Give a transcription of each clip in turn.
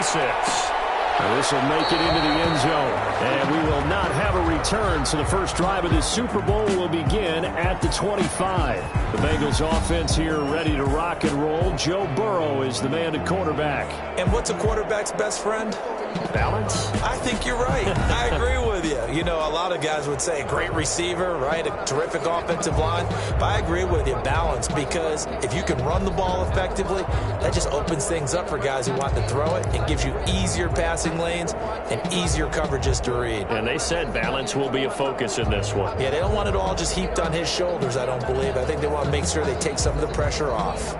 26. This will make it into the end zone. And we will not have a return, so the first drive of the Super Bowl will begin at the 25. The Bengals offense here ready to rock and roll. Joe Burrow is the man at quarterback. And what's a quarterback's best friend? Balance? I think you're right. I agree with you. You know, a lot of guys would say great receiver, right? A terrific offensive line. But I agree with you, balance, because if you can run the ball effectively, that just opens things up for guys who want to throw it and gives you easier passing lanes and easier coverages to read. And they said balance will be a focus in this one. Yeah, they don't want it all just heaped on his shoulders, I don't believe. I think they want to make sure they take some of the pressure off.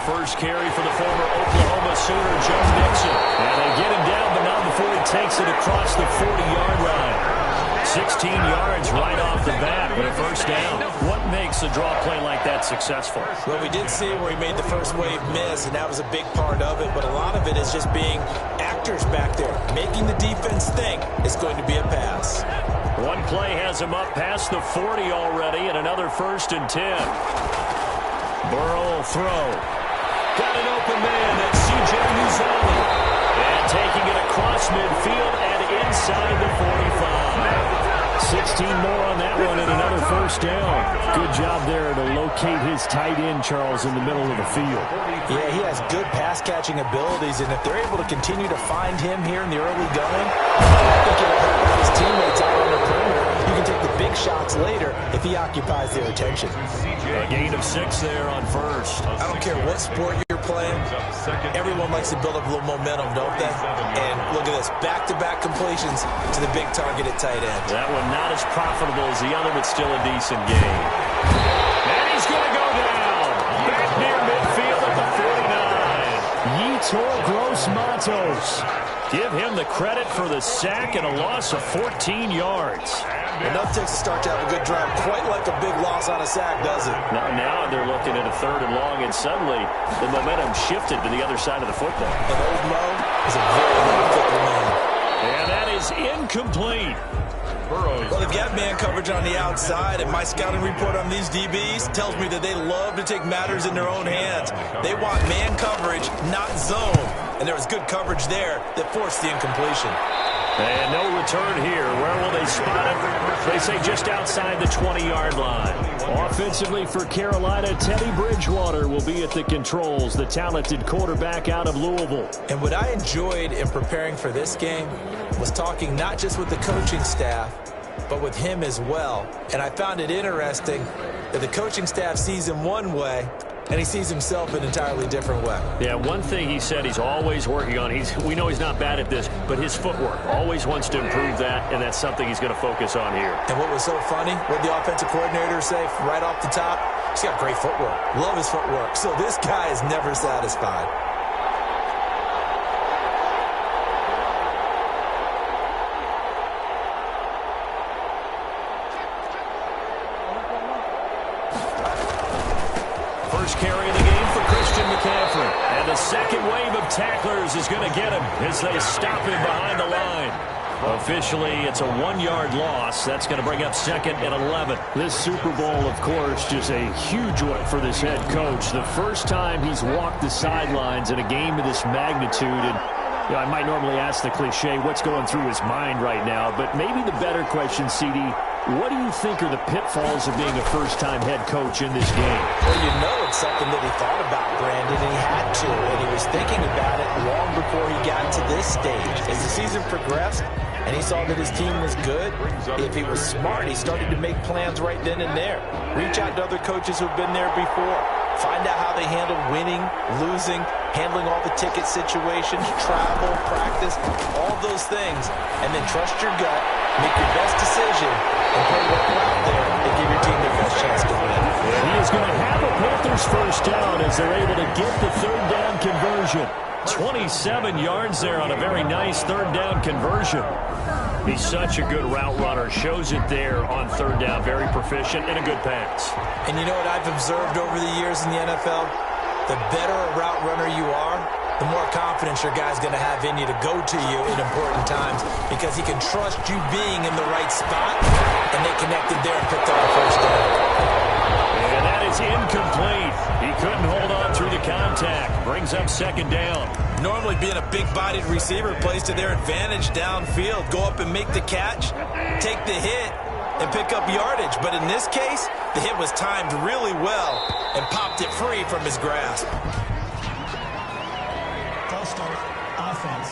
First carry for the former Oklahoma Sooner, Joe Mixon. And they get him down, but not before he takes it across the 40-yard line. 16 yards right off the bat with a first down. What makes a draw play like that successful? Well, we did see where he made the first wave miss, and that was a big part of it. But a lot of it is just being actors back there, making the defense think it's going to be a pass. One play has him up past the 40 already, and another 1st and 10. Burrow will throw. Got an open man. That's C.J. Uzomah. And taking it across midfield and inside the 45. 16 more on that one and another first down. Good job there to locate his tight end, Charles, in the middle of the field. Yeah, he has good pass-catching abilities, and if they're able to continue to find him here in the early going, I think it'll help out his teammates out on the perimeter. You can take the big shots later if he occupies their attention. A gain of 6 there on first. I don't care what sport you're playing. Everyone likes to build up a little momentum, don't they? And look at this, back-to-back completions to the big targeted tight end. That one not as profitable as the other, but still a decent game. And he's going to go down. Back near midfield at the 49. Yetur Gross-Matos. Give him the credit for the sack and a loss of 14 yards. Enough takes to start to have a good drive. Quite like a big loss on a sack, does it? Now they're looking at a 3rd and long, and suddenly the momentum shifted to the other side of the football. And old Mo is a very fickle man. And that is incomplete. Well, they got man coverage on the outside, and my scouting report on these DBs tells me that they love to take matters in their own hands. They want man coverage, not zone. And there was good coverage there that forced the incompletion. And no return here. Where will they spot it? They say just outside the 20-yard line. Offensively for Carolina, Teddy Bridgewater will be at the controls, the talented quarterback out of Louisville. And what I enjoyed in preparing for this game was talking not just with the coaching staff, but with him as well. And I found it interesting that the coaching staff sees him one way, and he sees himself an entirely different way. Yeah, one thing he said he's always working on, we know he's not bad at this, but his footwork, always wants to improve that, and that's something he's going to focus on here. And what was so funny, what the offensive coordinator say right off the top, he's got great footwork. Love his footwork. So this guy is never satisfied. Carry of the game for Christian McCaffrey. And the second wave of tacklers is going to get him as they stop him behind the line. Officially, it's a 1-yard loss. That's going to bring up 2nd and 11. This Super Bowl, of course, just a huge one for this head coach. The first time he's walked the sidelines in a game of this magnitude. And you know, I might normally ask the cliche, what's going through his mind right now? But maybe the better question, CD, what do you think are the pitfalls of being a first-time head coach in this game? Well, you know it's something that he thought about, Brandon, and he had to, and he was thinking about it long before he got to this stage. As the season progressed, and he saw that his team was good, if he was smart, he started to make plans right then and there. Reach out to other coaches who've been there before. Find out how they handle winning, losing, handling all the ticket situations, travel, practice, all those things, and then trust your gut, make your best decision, and play what you're out there and give your team the best chance to win. And he is going to have a Panthers first down as they're able to get the 3rd down conversion. 27 yards there on a very nice 3rd down conversion. He's such a good route runner. Shows it there on 3rd down. Very proficient and a good pass. And you know what I've observed over the years in the NFL? The better a route runner you are, the more confidence your guy's going to have in you to go to you in important times because he can trust you being in the right spot, and they connected there and picked up the first down. And that is incomplete. He couldn't hold on through the contact. Brings up second down. Normally being a big-bodied receiver plays to their advantage downfield. Go up and make the catch, take the hit, and pick up yardage. But in this case, the hit was timed really well and popped it free from his grasp. False start, offense.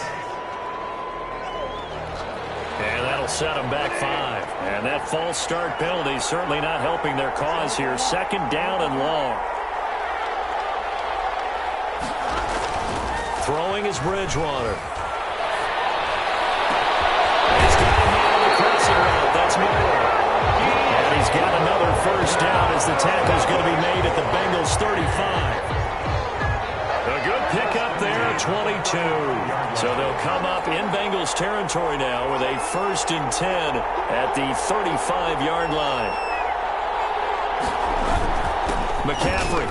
And that'll set them back 5. And that false start penalty certainly not helping their cause here. Second down and long. Throwing is Bridgewater. He's got him out of the crossing route. That's Moore. And he's got another first down as the tackle's going to be made at the Bengals 35. A good pickup there at 22. So they'll come up in Bengals territory now with a 1st and 10 at the 35-yard line. McCaffrey.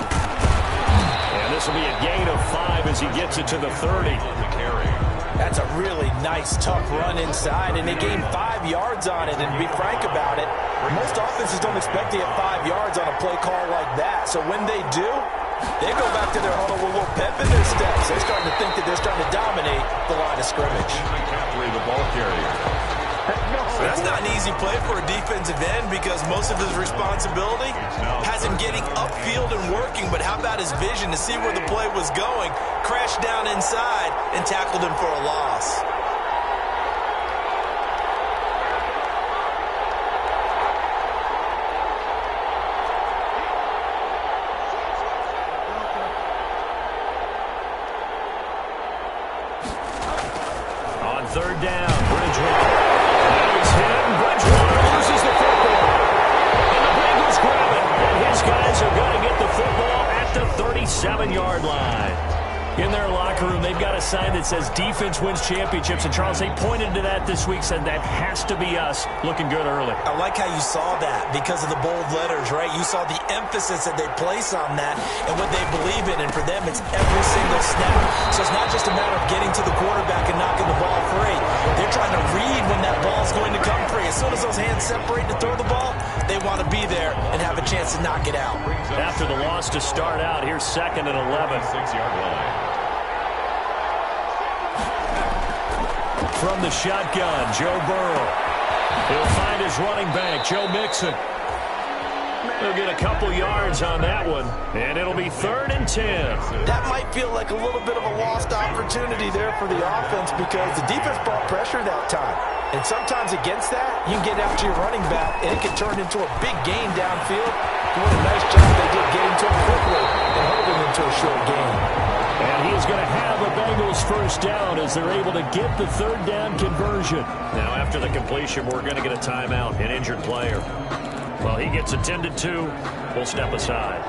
And this will be a gain of 5 as he gets it to the 30. That's a really nice, tough run inside, and they gained 5 yards on it. And to be frank about it, most offenses don't expect to get 5 yards on a play call like that. So when they do, they go back to their huddle with a little pep in their steps. They're starting to think that they're starting to dominate the line of scrimmage. The ball carrier. That's not an easy play for a defensive end because most of his responsibility has him getting upfield and working. But how about his vision to see where the play was going, crashed down inside, and tackled him for a loss. On third down, Bridgewater. He's hit, and Bridgewater loses the football. And the Bengals grab it. And his guys are going to get the football at the 37-yard line. In their locker room, they've got a sign that says defense wins championships. And Charles, they pointed to that this week, said that has to be us. Looking good early. I like how you saw that because of the bold letters, right? You saw the emphasis that they place on that and what they believe in. And for them, it's every single snap. So it's not just a matter of getting to the quarterback and knocking the ball free. They're trying to read when that ball's going to come free. As soon as those hands separate to throw the ball, they want to be there and have a chance to knock it out. After the loss to start out, here's 2nd and 11. 6-yard line. From the shotgun, Joe Burrow. He'll find his running back, Joe Mixon. He'll get a couple yards on that one, and it'll be 3rd and 10. That might feel like a little bit of a lost opportunity there for the offense because the defense brought pressure that time. And sometimes against that, you can get out to your running back, and it can turn into a big gain downfield. What a nice job they did getting to him quickly and holding him to a short gain. And he's going to have a Bengals first down as they're able to get the 3rd down conversion. Now, after the completion, we're going to get a timeout, an injured player. Well, he gets attended to. We'll step aside.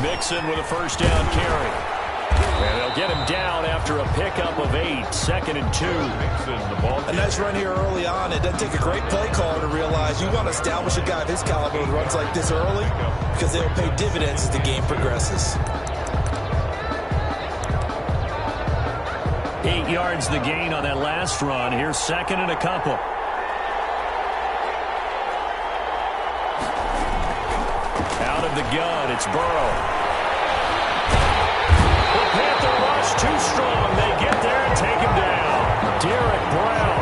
Mixon with a first down carry. And they'll get him down after a pickup of 8, 2nd and 2. A nice run here early on. It doesn't take a great play caller to realize you want to establish a guy of his caliber who runs like this early because they'll pay dividends as the game progresses. 8 yards the gain on that last run. Here's 2nd and a couple. Out of the gun, it's Burrow. Panther rush too strong. They get there and take him down. Derek Brown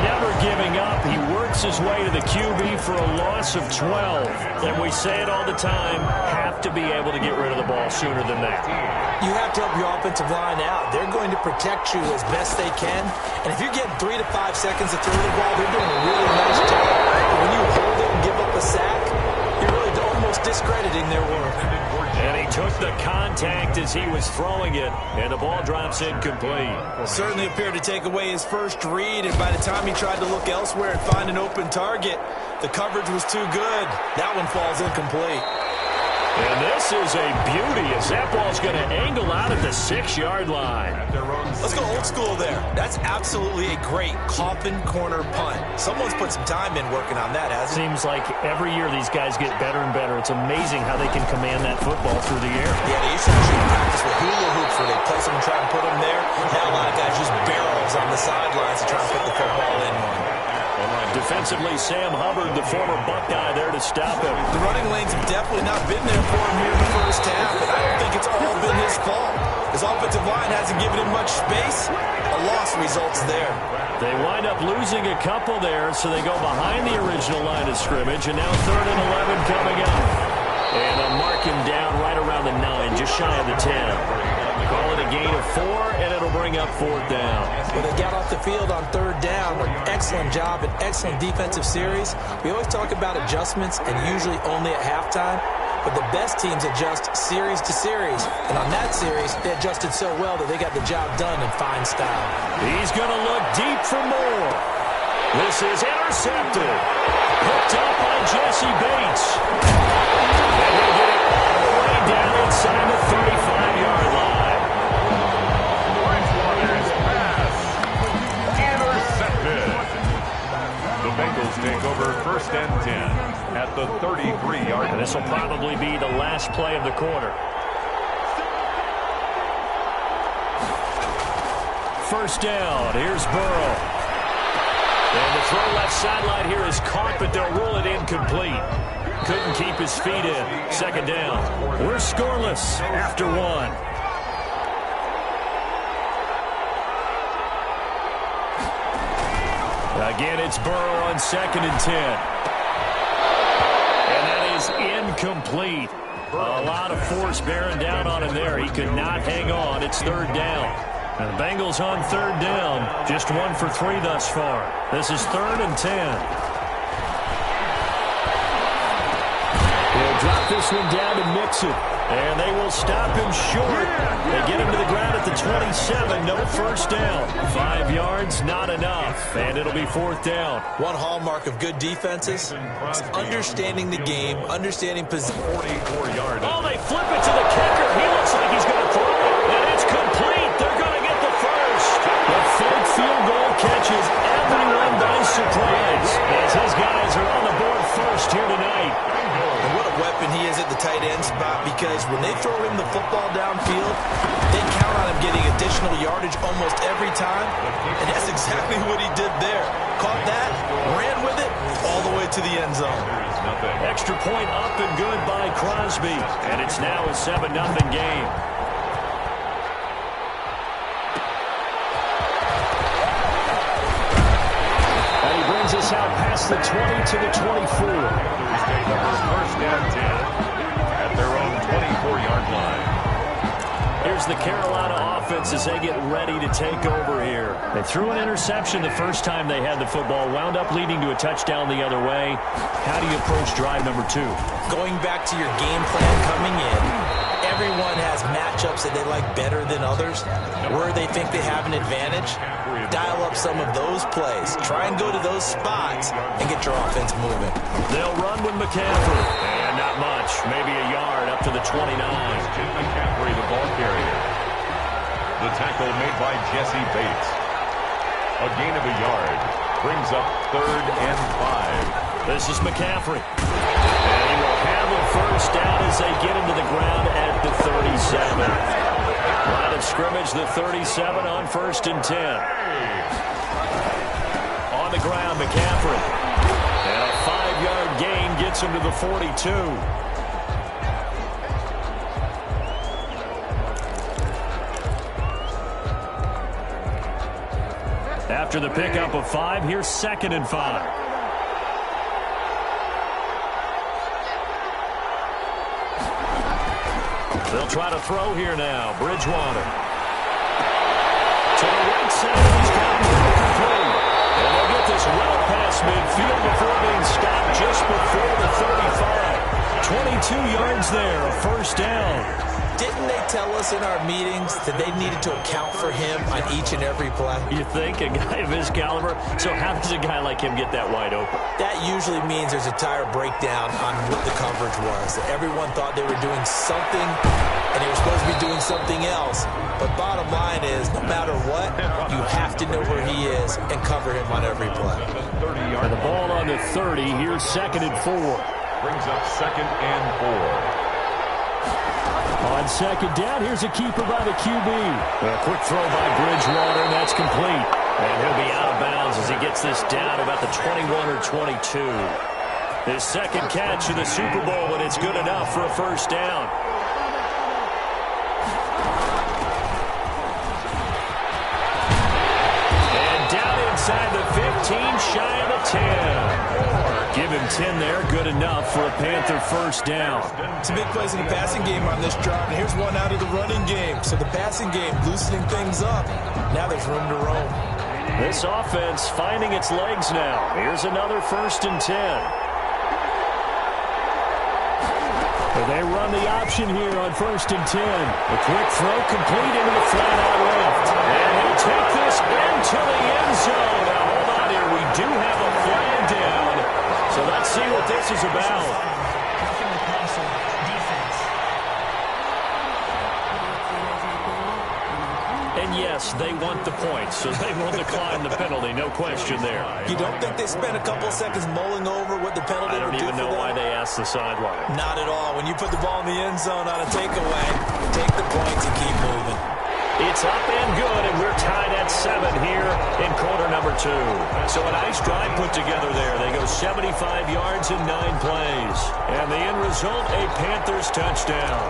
never giving up. He works his way to the QB for a loss of 12. And we say it all the time, have to be able to get rid of the ball sooner than that. You have to help your offensive line out. They're going to protect you as best they can. And if you're getting 3 to 5 seconds to throw the ball, they're doing a really nice job. But when you hold it and give up a sack, you're really almost discrediting their work. And he took the contact as he was throwing it, and the ball drops incomplete. Certainly appeared to take away his first read, and by the time he tried to look elsewhere and find an open target, the coverage was too good. That one falls incomplete. And this is a beauty as that ball's going to angle out at the 6-yard line. Let's go old school there. That's absolutely a great coffin corner punt. Someone's put some time in working on that, hasn't it? Seems like every year these guys get better and better. It's amazing how they can command that football through the air. Yeah, they used to actually practice with hula hoops where they place them and try and put them there. Now a lot of guys use barrels on the sidelines to try and put the football in one. Defensively, Sam Hubbard, the former Buckeye, there to stop him. The running lanes have definitely not been there for him here in the first half, and I don't think it's all been his fault. His offensive line hasn't given him much space. A loss results there. They wind up losing a couple there, so they go behind the original line of scrimmage, and now 3rd and 11 coming up. And they'll mark him down right around the 9, just shy of the 10. Call it a gain of 4, and it'll bring up 4th down. When they got off the field on 3rd down, an excellent job, an excellent defensive series. We always talk about adjustments, and usually only at halftime. But the best teams adjust series to series. And on that series, they adjusted so well that they got the job done in fine style. He's going to look deep for more. This is intercepted. Picked up by Jesse Bates. And they get it all the way down inside the 35-yard line. The Bengals take over 1st and 10 at the 33-yard line. This will probably be the last play of the quarter. 1st down. Here's Burrow. And the throw left sideline here is caught, but they'll rule it incomplete. Couldn't keep his feet in. 2nd down. We're scoreless after 1. Again, it's Burrow on 2nd and 10. And that is incomplete. A lot of force bearing down on him there. He could not hang on. It's 3rd down. And the Bengals on 3rd down. Just 1 for 3 thus far. This is 3rd and 10. They'll drop this one down to mix it. And they will stop him short. They get him to the ground at the 27. No 1st down. 5 yards, not enough. And it'll be 4th down. One hallmark of good defenses is understanding the game, understanding position. 44-yard. Oh, they flip it to the kicker. He looks like he's going to throw it. And it's complete. They're going to get the first. The fake field goal catches everyone by surprise as his guys are on the board first here tonight. And what a weapon he is at the tight end spot, because when they throw him the football downfield, they count on him getting additional yardage almost every time. And that's exactly what he did there. Caught that, ran with it, all the way to the end zone. Extra point up and good by Crosby. And it's now a 7-0 game. And he brings us out past the 20 to the 24. 1st and 10 at their own 24-yard line. Here's the Carolina offense as they get ready to take over here. They threw an interception the first time they had the football, wound up leading to a touchdown the other way. How do you approach drive number 2? Going back to your game plan coming in, everyone has matchups that they like better than others, where they think they have an advantage. Dial up some of those plays. Try and go to those spots and get your offense moving. They'll run with McCaffrey. And not much. Maybe a yard up to the 29. McCaffrey, the ball carrier. The tackle made by Jesse Bates. A gain of a yard. Brings up 3rd and 5. This is McCaffrey. And he will have a 1st down as they get him to the ground at the 37. Line of scrimmage, the 37 on 1st and 10. On the ground, McCaffrey. And a 5-yard gain gets him to the 42. After the pickup of 5, here's 2nd and 5. They'll try to throw here now. Bridgewater. To the right side, he's got him complete. And they'll get this well past midfield before being stopped just before the 35. 22 yards there, a 1st down. didn't they tell us in our meetings that they needed to account for him on each and every play? You think? A guy of his caliber? So how does a guy like him get that wide open? That usually means there's a tire breakdown on what the coverage was. That everyone thought they were doing something, and they were supposed to be doing something else. But bottom line is, no matter what, you have to know where he is and cover him on every play. And the ball on the 30. Here's 2nd and 4. Brings up 2nd and 4. On 2nd down, here's a keeper by the QB. A quick throw by Bridgewater, and that's complete. And he'll be out of bounds as he gets this down about the 21 or 22. His 2nd catch in the Super Bowl, and it's good enough for a 1st down. And down inside the 15, shy of the 10. Give him 10 there, good enough for a Panther 1st down. Some big plays in the passing game on this drive, and here's one out of the running game. So the passing game loosening things up. Now there's room to roam. This offense finding its legs now. Here's another 1st and 10. They run the option here on 1st and 10. A quick throw complete into the flat out left. And he'll take this into the end zone. Now hold on here. We do have a flag down. So let's see what this is about. And yes, they want the points, so they will decline the penalty, no question there. You don't think they spent a couple seconds mulling over what the penalty would do for them? I don't even know why they asked the sideline. Not at all. When you put the ball in the end zone on a takeaway, take the points and keep moving. It's up and good, and we're tied at 7 here in quarter number 2. So a nice drive put together there. They go 75 yards in 9 plays. And the end result, a Panthers touchdown.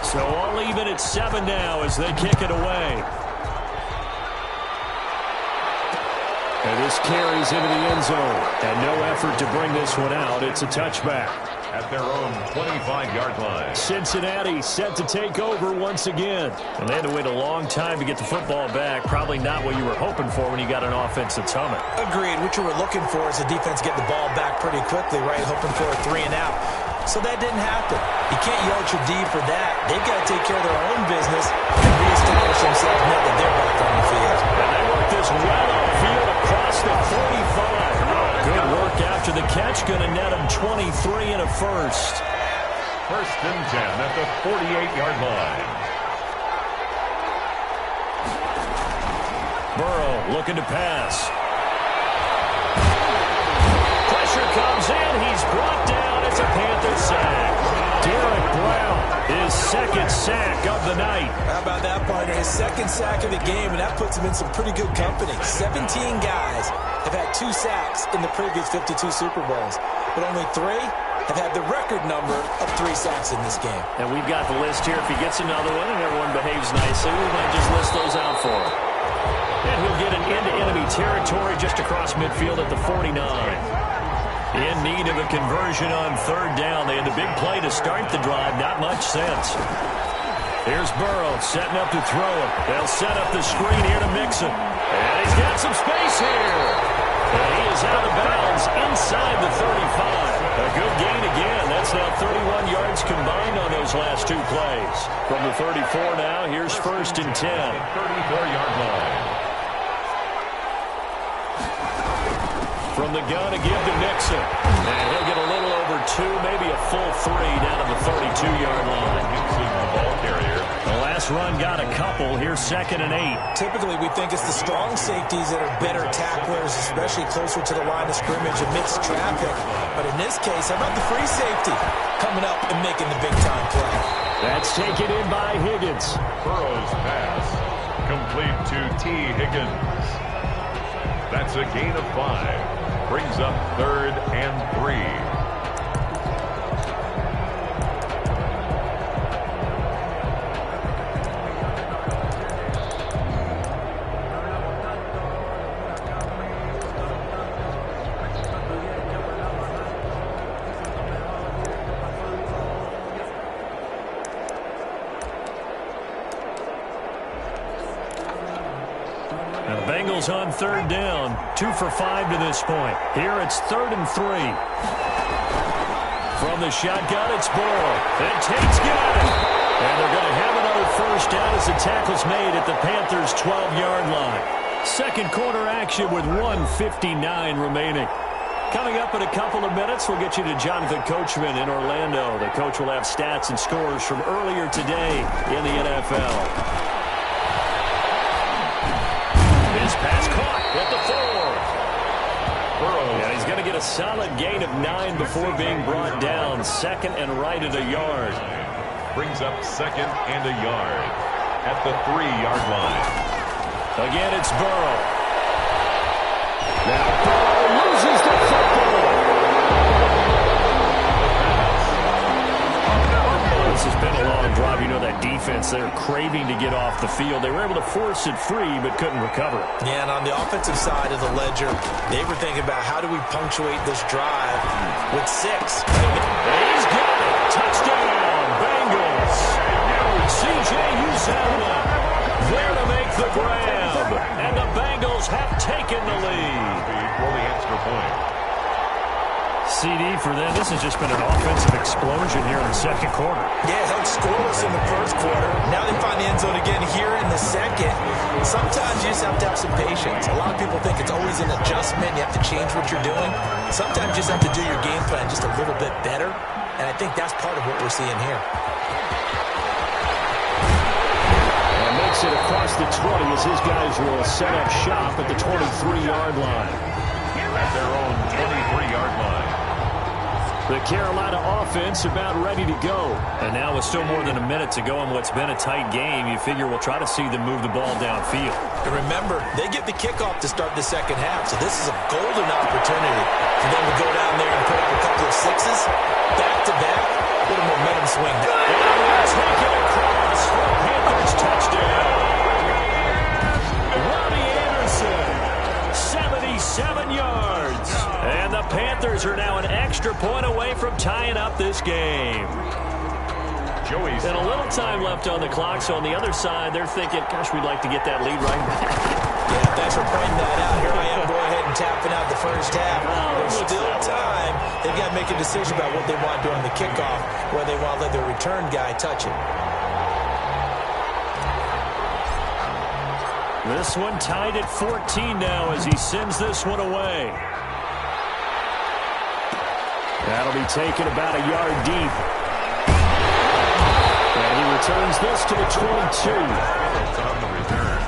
So all even at 7 now as they kick it away. And this carries into the end zone. And no effort to bring this one out. It's a touchback. At their own 25-yard line. Cincinnati set to take over once again. And they had to wait a long time to get the football back. Probably not what you were hoping for when you got an offense that's humming. Agreed. What you were looking for is the defense get the ball back pretty quickly, right? Hoping for a 3 and out. So that didn't happen. You can't yell at your D for that. They've got to take care of their own business and reestablish themselves now that they're back on the field. And they work this well upfield across the 45. Good work after the catch. Going to net them 23 and a 1st. 1st and 10 at the 48-yard line. Burrow looking to pass. Pressure comes in. He's brought down. It's a Panther sack. Derek Brown, his 2nd sack of the night. How about that, partner? His 2nd sack of the game, and that puts him in some pretty good company. 17 guys have had 2 sacks in the previous 52 Super Bowls, but only 3 have had the record number of 3 sacks in this game. And we've got the list here. If he gets another one and everyone behaves nicely, we might just list those out for him. And he'll get an into enemy territory just across midfield at the 49. In need of a conversion on 3rd down. They had the big play to start the drive. Not much sense. Here's Burrow setting up to throw it. They'll set up the screen here to Mixon. And he's got some space here. And he is out of bounds inside the 35. A good gain again. That's now 31 yards combined on those last 2 plays. From the 34 now, here's 1st and 10. 34-yard line. From the gun to give to Mixon. And he'll get a little over 2, maybe a full 3 down to the 32-yard line. Mixon, the ball carrier. The last run got a couple. Here's 2nd and 8. Typically, we think it's the strong safeties that are better tacklers, especially closer to the line of scrimmage amidst traffic. But in this case, how about the free safety coming up and making the big-time play? That's taken in by Higgins. Burrow's pass complete to T. Higgins. That's a gain of 5. Brings up 3rd and 3. Bengals on 3rd down. 2 for 5 to this point. Here it's 3rd and 3. From the shotgun, it's Burrow. And Tate's got it. And they're going to have another first down as the tackle's made at the Panthers' 12-yard line. Second quarter action with 1:59 remaining. Coming up in a couple of minutes, we'll get you to Jonathan Coachman in Orlando. The coach will have stats and scores from earlier today in the NFL. His pass caught at the 4. And he's going to get a solid gain of 9 before being brought down. Second and right at a yard. Brings up second and a yard at the 3-yard line. Again, it's Burrow. Now Burrow loses the football. This has been a long drive. You know that defense, they're craving to get off the field. They were able to force it free, but couldn't recover it. Yeah, and on the offensive side of the ledger, they were thinking about how do we punctuate this drive with 6. He's got it. Touchdown, Bengals. C.J. Uzomah there to make the grab. And the Bengals have taken the lead. For the extra point. CD for them. This has just been an offensive explosion here in the second quarter. Yeah, held scoreless in the first quarter. Now they find the end zone again here in the second. Sometimes you just have to have some patience. A lot of people think it's always an adjustment. You have to change what you're doing. Sometimes you just have to do your game plan just a little bit better. And I think that's part of what we're seeing here. And makes it across the 20 as his guys will set up shop at the 23-yard line. At their own 23-yard line. The Carolina offense about ready to go. And now with still more than a minute to go in what's been a tight game, you figure we'll try to see them move the ball downfield. And remember, they get the kickoff to start the second half, so this is a golden opportunity for them to go down there and put up a couple of 6s, back-to-back, with a momentum swing. Take it across for a Panthers touchdown. Robbie Anderson, 77 yards. And the Panthers are now an extra point away from tying up this game. Joey's And a little time left on the clock, so on the other side, they're thinking, gosh, we'd like to get that lead right back. Yeah, thanks for pointing that out. Here I am, go ahead and tapping out the first half. There's still time. They've got to make a decision about what they want to do on the kickoff, where they want to let their return guy touch it. This one tied at 14 now as he sends this one away. That'll be taken about a yard deep. And he returns this to the 22. It's on the return.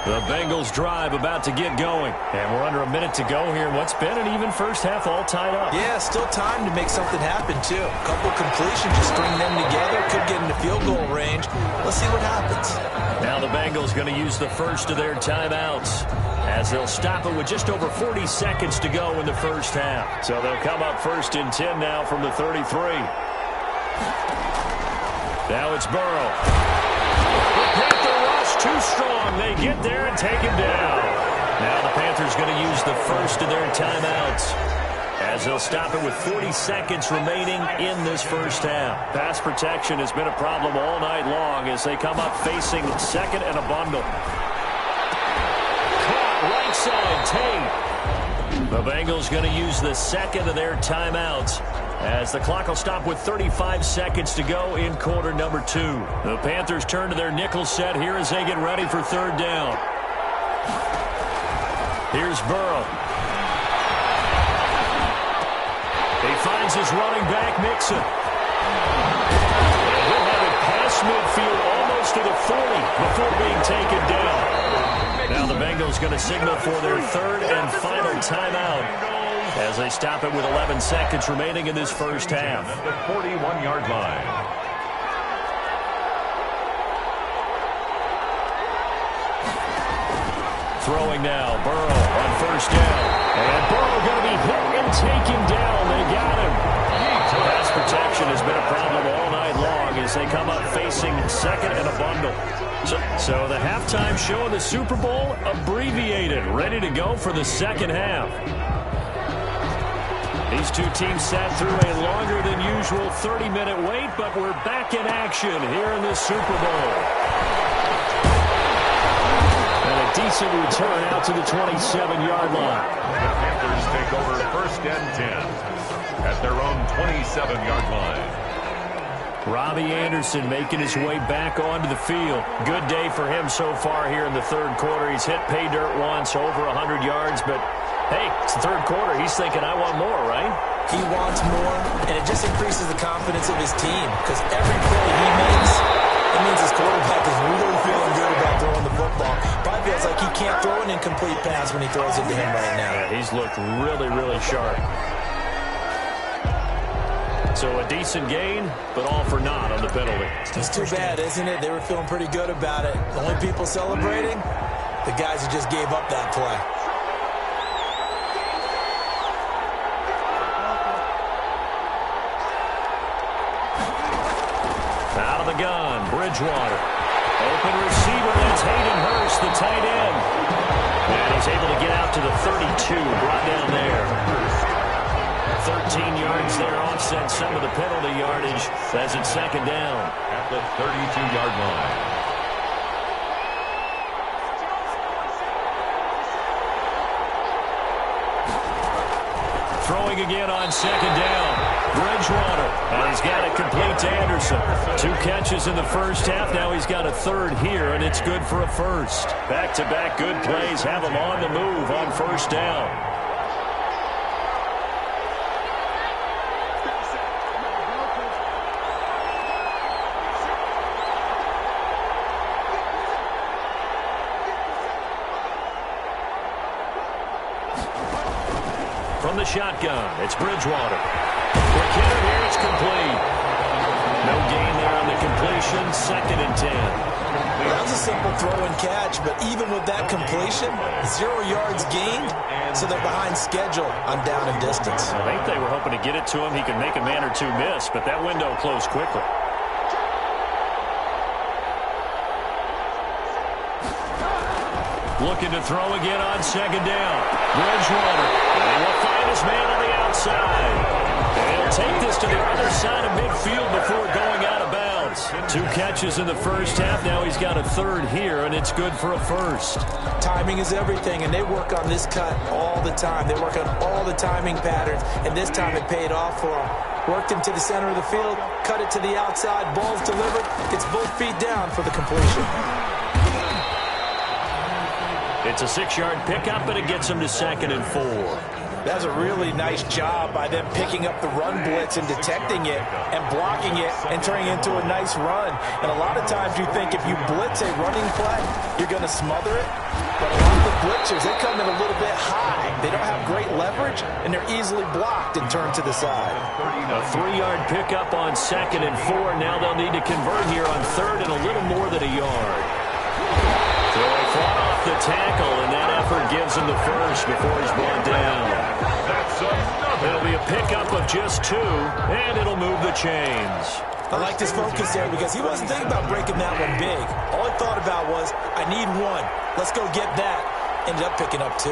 The Bengals drive about to get going. And we're under a minute to go here. What's been an even first half all tied up. Yeah, still time to make something happen, too. A couple completions, just string them together. Could get into field goal range. Let's see what happens. Now the Bengals going to use the first of their timeouts as they'll stop it with just over 40 seconds to go in the first half. So they'll come up first and 10 now from the 33. Now it's Burrow. The Panther rush too strong. They get there and take him down. Now the Panthers going to use the first of their timeouts as they'll stop it with 40 seconds remaining in this first half. Pass protection has been a problem all night long as they come up facing second and a bundle. Caught right side, Tate. The Bengals going to use the second of their timeouts as the clock will stop with 35 seconds to go in quarter number 2. The Panthers turn to their nickel set here as they get ready for third down. Here's Burrow. He finds his running back, Mixon. And he'll have it past midfield almost to the 40 before being taken down. Now the Bengals going to signal for their third and final timeout as they stop it with 11 seconds remaining in this first half. At the 41-yard line. Throwing now, Burrow on first down. And Burrow going to be hit and taken down. They got him. Pass protection has been a problem all night long as they come up facing second and a bundle. So the halftime show of the Super Bowl abbreviated, ready to go for the second half. These two teams sat through a longer than usual 30-minute wait, but we're back in action here in the Super Bowl. And a decent return out to the 27-yard line. The Panthers take over 1st and 10 at their own 27-yard line. Robbie Anderson making his way back onto the field. Good day for him so far here in the third quarter. He's hit pay dirt once, over 100 yards, but hey, it's the third quarter. He's thinking, I want more, right? He wants more, and it just increases the confidence of his team because every play he makes, it means his quarterback is really feeling good about throwing the football. Probably feels like he can't throw an incomplete pass when he throws it to him right now. Yeah, he's looked really, really sharp. So a decent gain, but all for naught on the penalty. It's too bad, isn't it? They were feeling pretty good about it. The only people celebrating, the guys who just gave up that play. Out of the gun, Bridgewater. Open receiver, that's Hayden Hurst, the tight end. And he's able to get out to the 32, brought down there. 13 yards there, offset some of the penalty yardage as it's second down. At the 32-yard line. Throwing again on second down. Bridgewater. And he's got it complete to Anderson. 2 catches in the first half. Now he's got a third here, and it's good for a first. Back-to-back good plays have him on the move on first down. From the shotgun, it's Bridgewater. Quick hitter here, it's complete. No gain there on the completion, 2nd and 10. That was a simple throw and catch, but even with that completion, 0 yards gained, so they're behind schedule on down and distance. I think they were hoping to get it to him. He could make a man or two miss, but that window closed quickly. Looking to throw again on second down. Bridgewater. And he will find his man on the outside. And he'll take this to the other side of midfield before going out of bounds. 2 catches in the first half. Now he's got a third here, and it's good for a first. Timing is everything, and they work on this cut all the time. They work on all the timing patterns, and this time it paid off for him. Worked him to the center of the field, cut it to the outside, ball's delivered. Gets both feet down for the completion. It's a 6-yard pickup, and it gets him to 2nd and 4. That's a really nice job by them picking up the run blitz and detecting it and blocking it and turning it into a nice run. And a lot of times you think if you blitz a running play, you're going to smother it. But a lot of the blitzers, they come in a little bit high. They don't have great leverage, and they're easily blocked and turned to the side. A 3-yard pickup on 2nd and 4. Now they'll need to convert here on 3rd and a little more than a yard. So they fought off the tackle, and that effort gives him the first before he's brought down. It'll be a pickup of just 2, and it'll move the chains. I like this focus there because he wasn't thinking about breaking that one big. All he thought about was, I need 1. Let's go get that. Ended up picking up 2.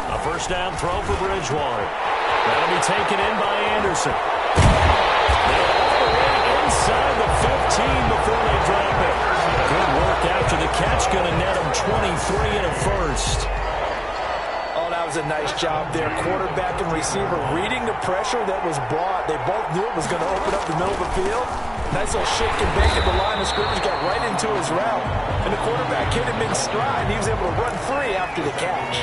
A first down throw for Bridgewater. That'll be taken in by Anderson. Inside the 15 before they drop it. Good work after the catch. Going to net him 23 and a first. Oh, that was a nice job there. Quarterback and receiver reading the pressure that was brought. They both knew it was going to open up the middle of the field. Nice little shake and bake at the line of scrimmage. Got right into his route. And the quarterback hit him in stride. He was able to run free after the catch.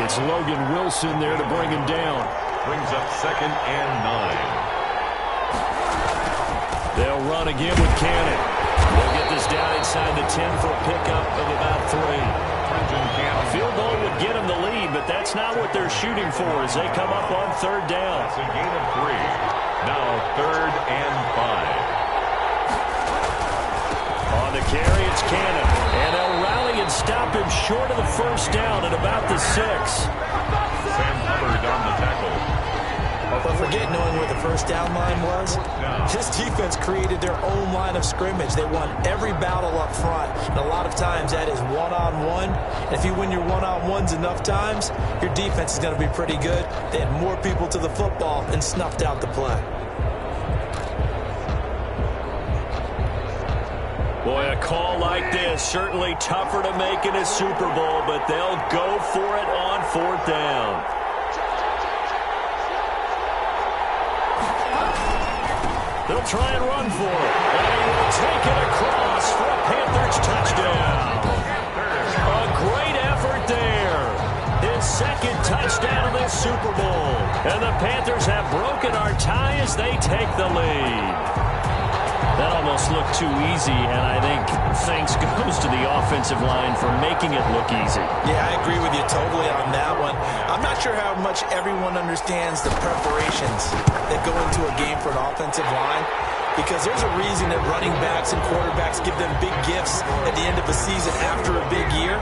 It's Logan Wilson there to bring him down. Brings up 2nd and 9. They'll run again with Cannon. They'll get this down inside the 10 for a pickup of about 3. A field goal would get them the lead, but that's not what they're shooting for as they come up on 3rd down. It's a gain of 3. Now 3rd and 5. On the carry, it's Cannon. And they'll rally and stop him short of the first down at about the 6. Sam Hubbard on the tackle. But forget knowing where the first down line was. This defense created their own line of scrimmage. They won every battle up front. And a lot of times that is one-on-one. And if you win your one-on-ones enough times, your defense is going to be pretty good. They had more people to the football and snuffed out the play. Boy, a call like this, certainly tougher to make in a Super Bowl, but they'll go for it on 4th down. They'll try and run for it. And he will take it across for a Panthers touchdown. A great effort there. His second touchdown of this Super Bowl. And the Panthers have broken our tie as they take the lead. That almost looked too easy, and I think thanks goes to the offensive line for making it look easy. Yeah, I agree with you totally on that one. I'm not sure how much everyone understands the preparations that go into a game for an offensive line, because there's a reason that running backs and quarterbacks give them big gifts at the end of a season after a big year.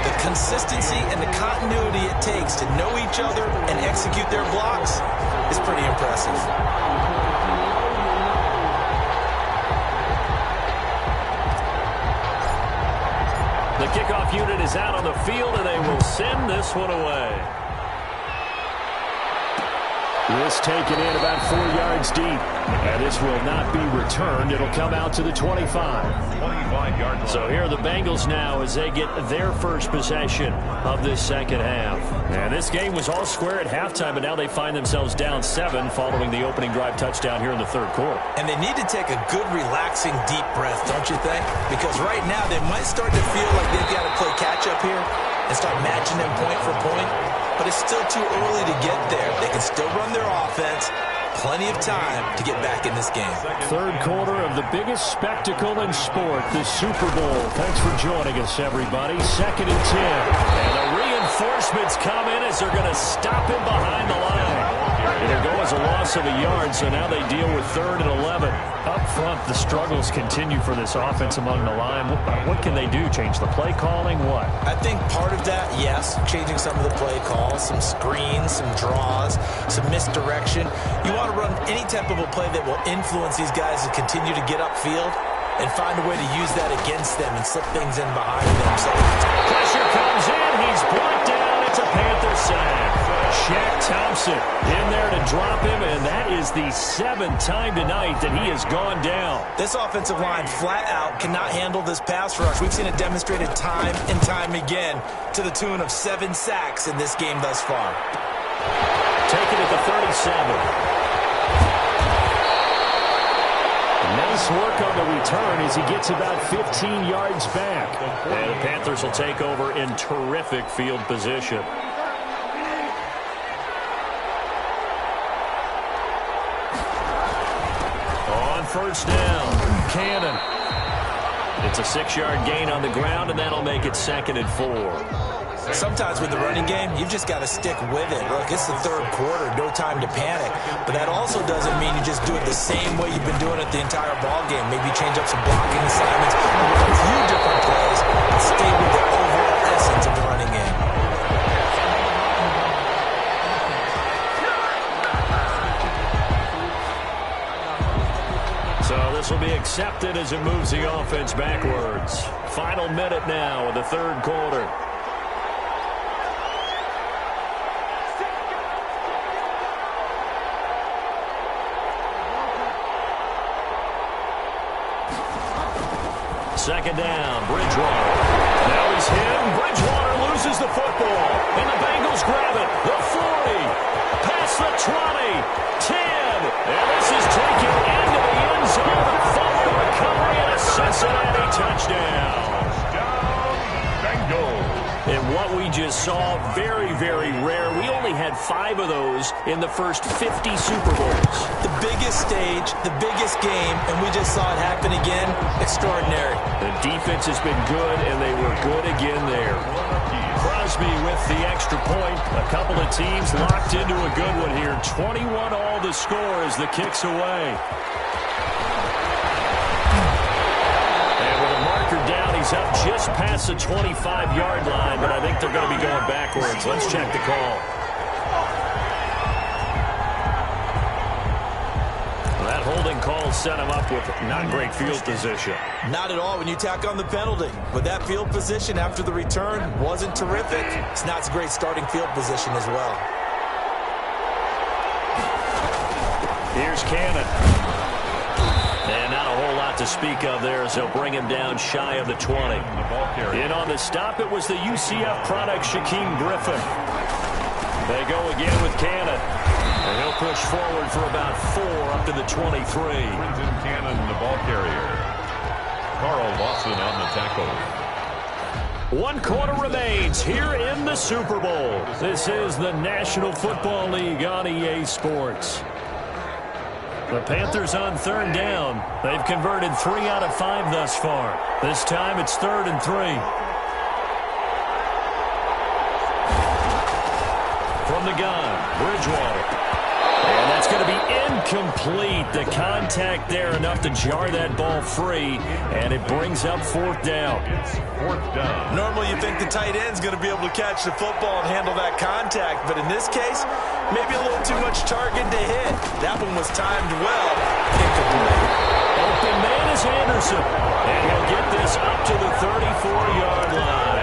The consistency and the continuity it takes to know each other and execute their blocks is pretty impressive. The kickoff unit is out on the field, and they will send this one away. This taken in about 4 yards deep. And this will not be returned. It'll come out to the 25. 25-yard line. So here are the Bengals now as they get their first possession of this second half. And this game was all square at halftime, but now they find themselves down 7 following the opening drive touchdown here in the third quarter. And they need to take a good, relaxing, deep breath, don't you think? Because right now they might start to feel like they've got to play catch-up here and start matching them point for point. But it's still too early to get there. They can still run their offense. Plenty of time to get back in this game. Third quarter of the biggest spectacle in sport, the Super Bowl. Thanks for joining us, everybody. 2nd and 10. And the reinforcements come in as they're going to stop him behind the line. It'll go as a loss of a yard, so now they deal with 3rd and 11. Up front, the struggles continue for this offense among the line. What can they do? Change the play calling? What? I think part of that, yes, changing some of the play calls, some screens, some draws, some misdirection. You want to run any type of a play that will influence these guys to continue to get upfield and find a way to use that against them and slip things in behind them. So pressure comes in. He's brought down. It's a Panther sack. Shaq Thompson in there to drop him, and that is the 7th time tonight that he has gone down. This offensive line flat out cannot handle this pass rush. We've seen it demonstrated time and time again to the tune of 7 sacks in this game thus far. Taken at the 37. Nice work on the return as he gets about 15 yards back. And the Panthers will take over in terrific field position. On first down, Cannon. It's a 6-yard gain on the ground, and that'll make it 2nd and 4. Sometimes with the running game, you've just got to stick with it. Look, it's the third quarter, no time to panic. But that also doesn't mean you just do it the same way you've been doing it the entire ball game. Maybe change up some blocking assignments, run a few different plays, and stay with the overall essence of the running game. So this will be accepted as it moves the offense backwards. Final minute now of the third quarter. Second down, Bridgewater. Now he's hit. Bridgewater loses the football. And the Bengals grab it. The 40. Past the 20. 10. And this is taken into the end zone. A fumble recovery and a Cincinnati touchdown. Bengals. And what we just saw, very, very rare. We only had 5 of those in the first 50 Super Bowls. The biggest stage, the biggest game, and we just saw it happen again. Extraordinary. The defense has been good, and they were good again there. Crosby with the extra point. A couple of teams locked into a good one here. 21 all the score as the kick's away. And with a marker down, he's up just past the 25-yard line, but I think they're going to be going backwards. Let's check the call. That holding call set him up with not great field position. Not at all when you tack on the penalty. But that field position after the return wasn't terrific. It's not a great starting field position as well. Here's Cannon. And not a whole lot to speak of there as they'll bring him down shy of the 20. In on the stop, it was the UCF product, Shaquem Griffin. They go again with Cannon. And he'll push forward for about 4 up to the 23. Brenton Cannon, the ball carrier. Carl Lawson on the tackle. 1 quarter remains here in the Super Bowl. This is the National Football League on EA Sports. The Panthers on 3rd down. They've converted 3 out of 5 thus far. This time it's 3rd and 3. From the gun, Bridgewater. And that's going to be incomplete. The contact there enough to jar that ball free, and it brings up 4th down. It's 4th down. Normally you think the tight end's going to be able to catch the football and handle that contact, but in this case, maybe a little too much target to hit. That one was timed well. Incomplete. Open man is Anderson, and he'll get this up to the 34-yard line.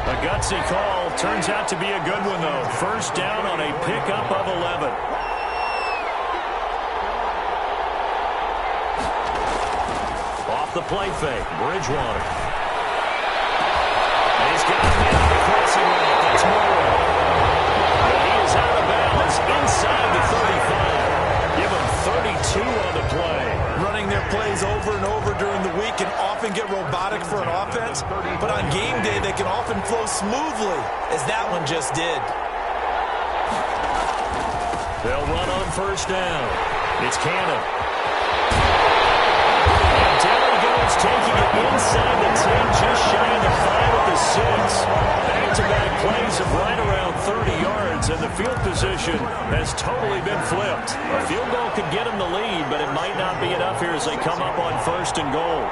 A gutsy call. Turns out to be a good one, though. 1st down on a pickup of 11. Off the play fake, Bridgewater. And he's got him in on the crossing route. That's Morrow. And he is out of bounds inside the 35. Give him 32 on the play. Running their plays over and over during the week can often get robotic for an offense, but on game day they can often flow smoothly, as that one just did. They'll run on 1st down. It's Cannon. And down he goes, taking it inside the 10, just shy of the 5 at the 6. Back-to-back plays of right around 30 yards, and the field position has totally been flipped. A field goal could get them the lead, but it might not be enough here as they come up on 1st and goal.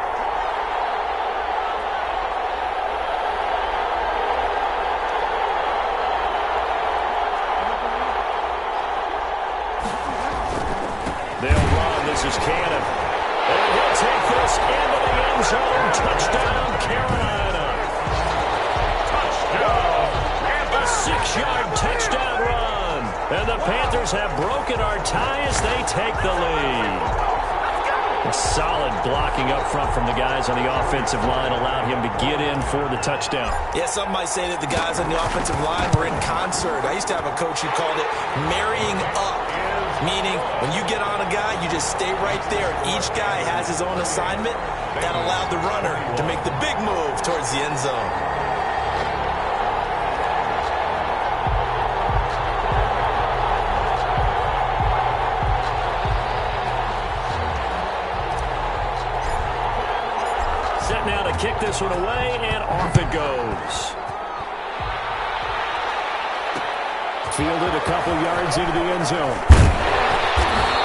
They'll run. This is Cannon. And he'll take this into the end zone. Touchdown, Carolina. Touchdown. A 6-yard touchdown run. And the Panthers have broken our tie as they take the lead. Solid blocking up front from the guys on the offensive line allowed him to get in for the touchdown. Yeah, some might say that the guys on the offensive line were in concert. I used to have a coach who called it marrying up, meaning when you get on a guy, you just stay right there. Each guy has his own assignment. That allowed the runner to make the big move towards the end zone. Now to kick this one away, and off it goes. Fielded a couple yards into the end zone.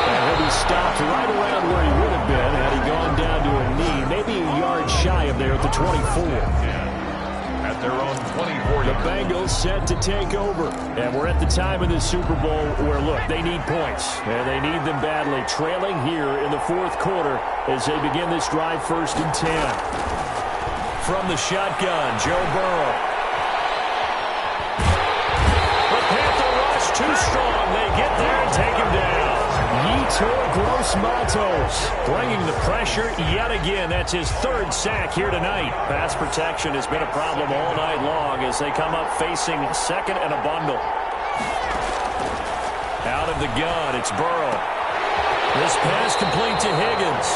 And he'll be stopped right around where he would have been had he gone down to a knee, maybe a yard shy of there at the 24. At their own 24. The Bengals set to take over. And we're at the time in the Super Bowl where, look, they need points. And they need them badly. Trailing here in the 4th quarter as they begin this drive 1st and 10. From the shotgun, Joe Burrow. The Panther rush too strong. They get there and take him down. Yetur Gross-Matos bringing the pressure yet again. That's his 3rd sack here tonight. Pass protection has been a problem all night long as they come up facing 2nd and a bundle. Out of the gun, it's Burrow. This pass complete to Higgins.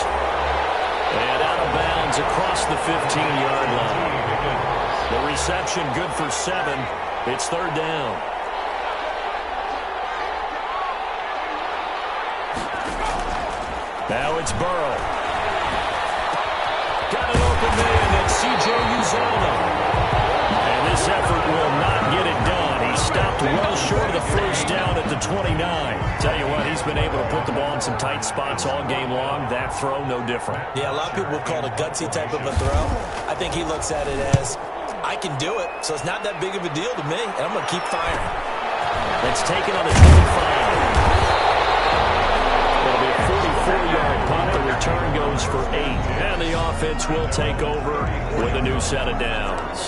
And out of bounds across the 15-yard line. The reception good for 7. It's 3rd down. Now it's Burrow. Got an open man. That's C.J. Uzomah. And this effort will not get it done. He stopped well short of the 1st down at the 29. Tell you what, he's been able to put the ball in some tight spots all game long. That throw, no different. Yeah, a lot of people would call it a gutsy type of a throw. I think he looks at it as, I can do it, so it's not that big of a deal to me, and I'm going to keep firing. It's taken on the 25. It'll be a 44-yard punt. The return goes for 8. And the offense will take over with a new set of downs.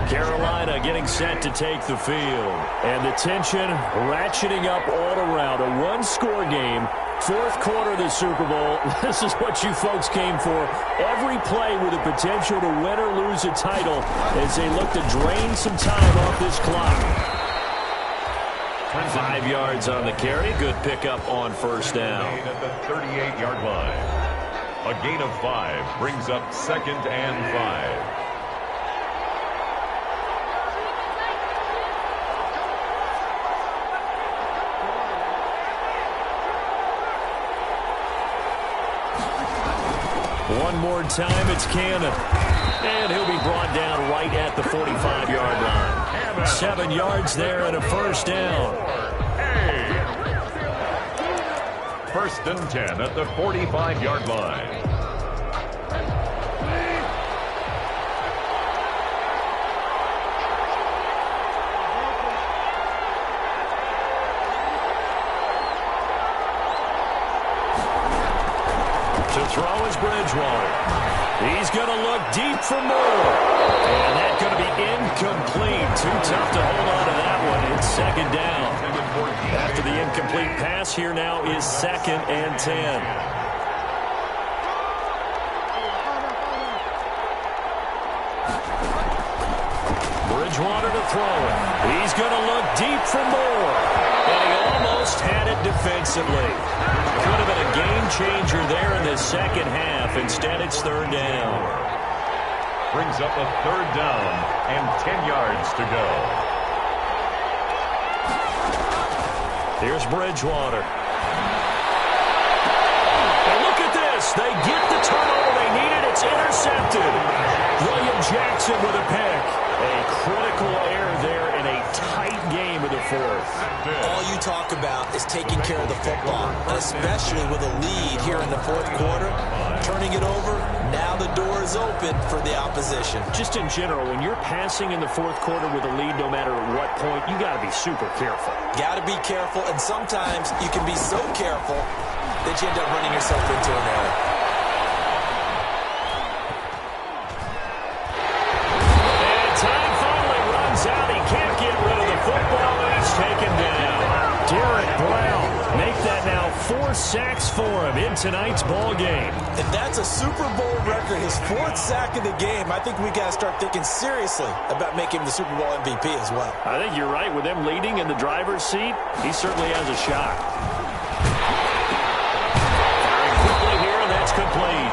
Carolina getting set to take the field. And the tension ratcheting up all around. A one-score game. Fourth quarter of the Super Bowl. This is what you folks came for. Every play with the potential to win or lose a title as they look to drain some time off this clock. 5 yards on the carry. Good pickup on first down. At the 38-yard line. A gain of 5 brings up 2nd and 5. One more time, it's Cannon. And he'll be brought down right at the 45-yard line. 7 yards there and a first down. First and 10 at the 45-yard line. To throw is Bridgewater. He's going to look deep for more. And that's going to be incomplete. Too tough to hold on to that one. It's second down. After the incomplete pass, here now is 2nd and 10. Bridgewater to throw it. He's going to look deep for more. And he almost had it defensively. Could have been a game changer there in the second half. Instead, it's third down. Brings up a third down and 10 yards to go. Here's Bridgewater. And look at this. They get the turnover they needed. It's intercepted. William Jackson with a pick. A critical error there in a tight game of the fourth. All you talk about is taking care of the football, especially with a lead here in the fourth quarter. Turning it over, now the door is open for the opposition. Just in general, when you're passing in the fourth quarter with a lead, no matter at what point, you got to be super careful. Got to be careful, and sometimes you can be so careful that you end up running yourself into an error. Out. He can't get rid of the football, and he's taken down. Derek Brown, make that now 4 sacks for him in tonight's ball game. And that's a Super Bowl record, his 4th sack of the game. I think we got to start thinking seriously about making him the Super Bowl MVP as well. I think you're right. With him leading in the driver's seat, he certainly has a shot. Firing quickly here, and that's complete.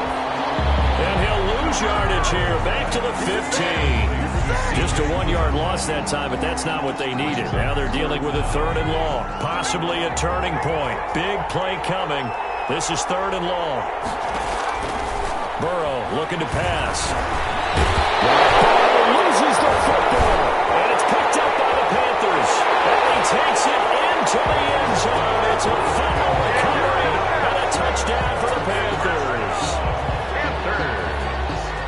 And he'll lose yardage here, back to the 15. Just a 1-yard loss that time, but that's not what they needed. Now they're dealing with a third and long, possibly a turning point. Big play coming. This is third and long. Burrow looking to pass. Burrow loses the football, and it's picked up by the Panthers. And he takes it into the end zone. It's a fumble recovery and a touchdown for the Panthers.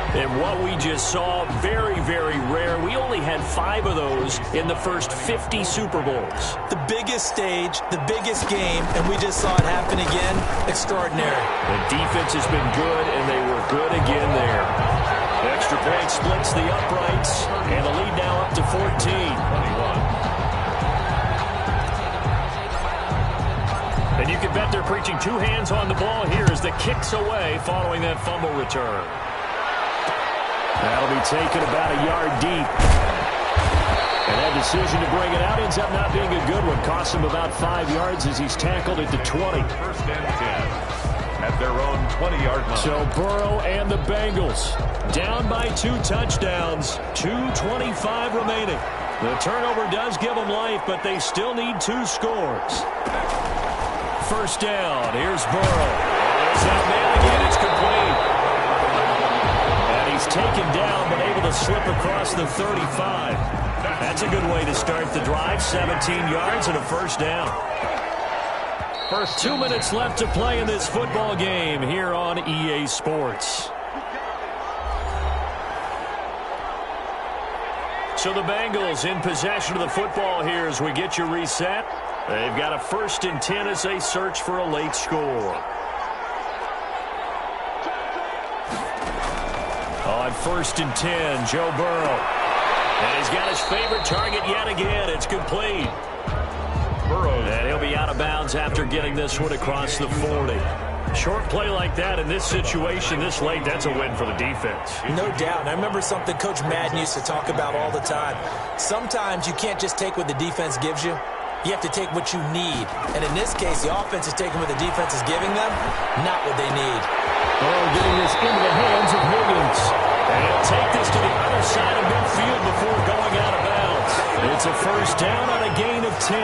And what we just saw, very, very rare. We only had 5 of those in the first 50 Super Bowls. The biggest stage, the biggest game, and we just saw it happen again. Extraordinary. The defense has been good, and they were good again there. Extra point splits the uprights, and the lead now up to 14. And you can bet they're preaching 2 hands on the ball here as the kick's away following that fumble return. That'll be taken about a yard deep. And that decision to bring it out ends up not being a good one. Costs him about 5 yards as he's tackled at the 20. First and 10 at their own 20-yard line. So Burrow and the Bengals down by 2 touchdowns. 2:25 remaining. The turnover does give them life, but they still need 2 scores. First down. Here's Burrow. There's that man again. It's complete. He's taken down, but able to slip across the 35. That's a good way to start the drive. 17 yards and a first down. 2 minutes left to play in this football game here on EA Sports. So the Bengals in possession of the football here as we get you reset. They've got a first and 10 as they search for a late score. On first and 10, Joe Burrow. And he's got his favorite target yet again. It's complete. And he'll be out of bounds after getting this one across the 40. Short play like that in this situation this late, that's a win for the defense. No doubt. And I remember something Coach Madden used to talk about all the time. Sometimes you can't just take what the defense gives you. You have to take what you need. And in this case, the offense is taking what the defense is giving them, not what they need. Oh, getting this into the hands of Higgins. And he'll take this to the other side of midfield before going out of bounds. It's a first down on a gain of 10.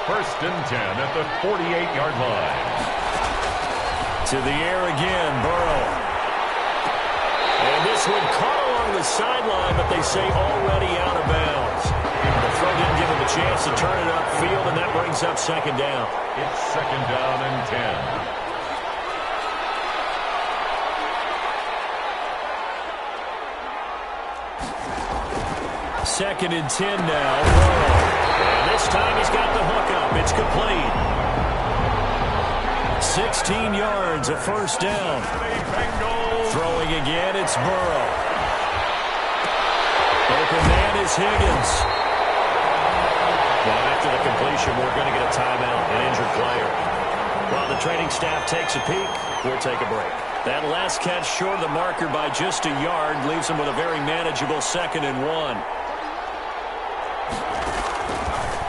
First and 10 at the 48-yard line. To the air again, Burrow. And this one caught along the sideline, but they say already out of bounds. The throw didn't give him a chance to turn it upfield, and that brings up second down. It's second down and 10. Second and 10 now. Burrow. And this time he's got the hook up. It's complete. 16 yards, a first down. Throwing again, it's Burrow. Open man is Higgins. Well, after the completion, we're going to get a timeout, an injured player. While the training staff takes a peek, we'll take a break. That last catch short of the marker by just a yard leaves him with a very manageable 2nd and 1.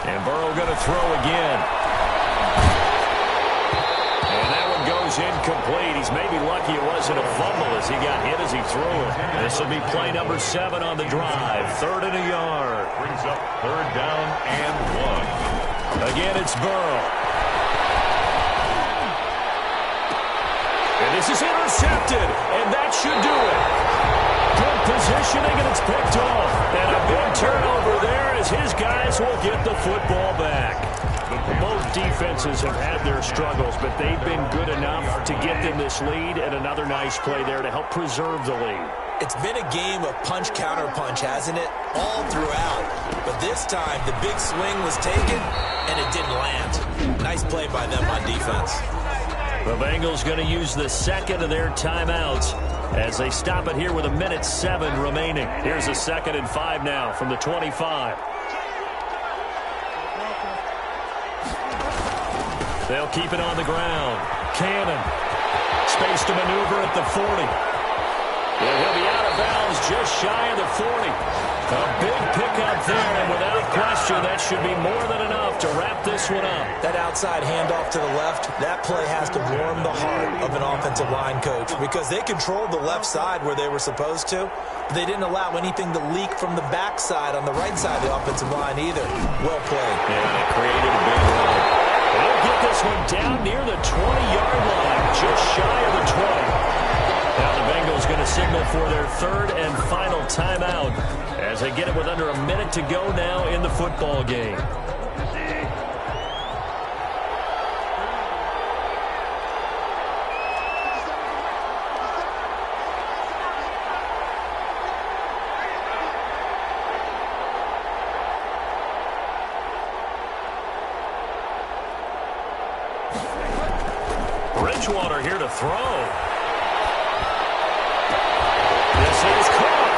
And Burrow going to throw again. And that one goes incomplete. He's maybe lucky it wasn't a fumble as he got hit as he threw it. This will be play number 7 on the drive. 3rd and a yard. Brings up 3rd down and 1. Again, it's Burrow. And this is intercepted. And that should do it. Good positioning, and it's picked off. And a big turnover there as his guys will get the football back. Both defenses have had their struggles, but they've been good enough to get them this lead, and another nice play there to help preserve the lead. It's been a game of punch-counter-punch, hasn't it? All throughout. But this time, the big swing was taken, and it didn't land. Nice play by them on defense. The Bengals going to use the second of their timeouts as they stop it here with 1:07 remaining. Here's a 2nd and 5 now from the 25. They'll keep it on the ground. Cannon. Space to maneuver at the 40. And he'll be out of bounds just shy of the 40. A big pickup there, and without question, that should be more than enough to wrap this one up. That outside handoff to the left, that play has to warm the heart of an offensive line coach because they controlled the left side where they were supposed to, but they didn't allow anything to leak from the backside on the right side of the offensive line either. Well played. And it created a big run. They'll get this one down near the 20-yard line, just shy of the 20. Now the Bengals going to signal for their 3rd and final timeout as they get it with under a minute to go now in the football game. Bridgewater here to throw. This is caught.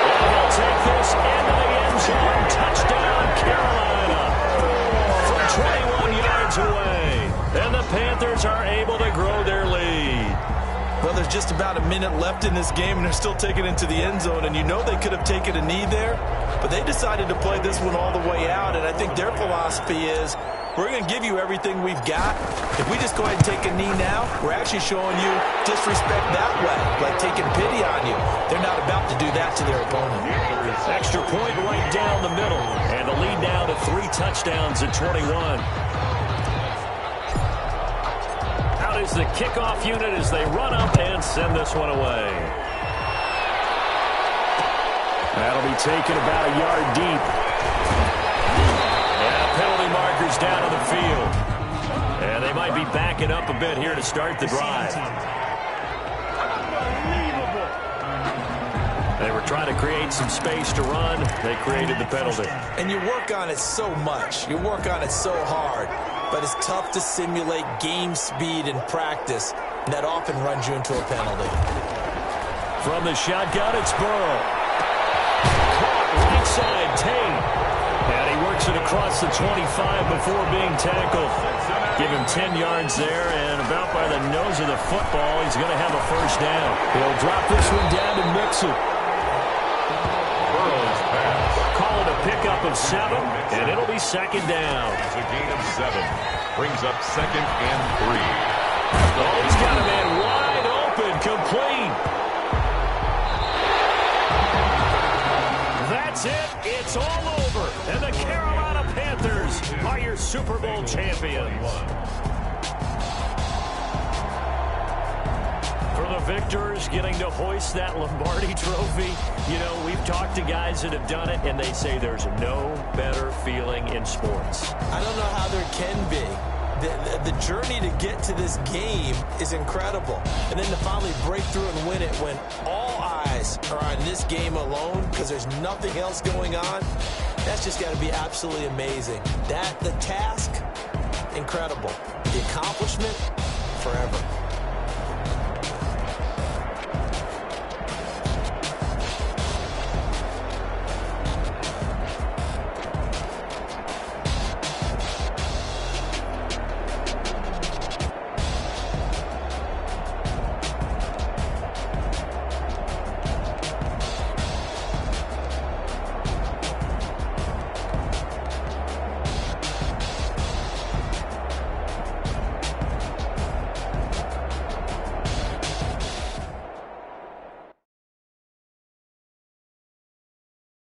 And he'll take this into the end zone. Touchdown, Carolina. From 21 yards away. And the Panthers are able to grow their lead. Well, there's just about a minute left in this game, and they're still taking it into the end zone. And you know they could have taken a knee there, but they decided to play this one all the way out. And I think their philosophy is, we're going to give you everything we've got. If we just go ahead and take a knee now, we're actually showing you disrespect that way, like taking pity on you. They're not about to do that to their opponent. Extra point right down the middle, and the lead now to 3 touchdowns at 21. Out is the kickoff unit as they run up and send this one away. That'll be taken about a yard deep. Penalty markers down on the field. And they might be backing up a bit here to start the drive. They were trying to create some space to run. They created the penalty. And you work on it so much. You work on it so hard. But it's tough to simulate game speed in practice. And that often runs you into a penalty. From the shotgun, it's Burrow. side, Tate. And he works it across the 25 before being tackled. Give him 10 yards there, and about by the nose of the football, he's going to have a first down. He'll drop this one down to Mixon. Burrow's pass. Call it a pickup of 7, and it'll be second down. It's a gain of 7. Brings up 2nd and 3. Oh, he's got a man wide open, complete. That's it. It's all over. And the Carolina Panthers are your Super Bowl champions. For the victors getting to hoist that Lombardi trophy, you know, we've talked to guys that have done it, and they say there's no better feeling in sports. I don't know how there can be. The journey to get to this game is incredible. And then to finally break through and win it when all eyes are on this game alone because there's nothing else going on, that's just got to be absolutely amazing. The task, incredible. The accomplishment, forever.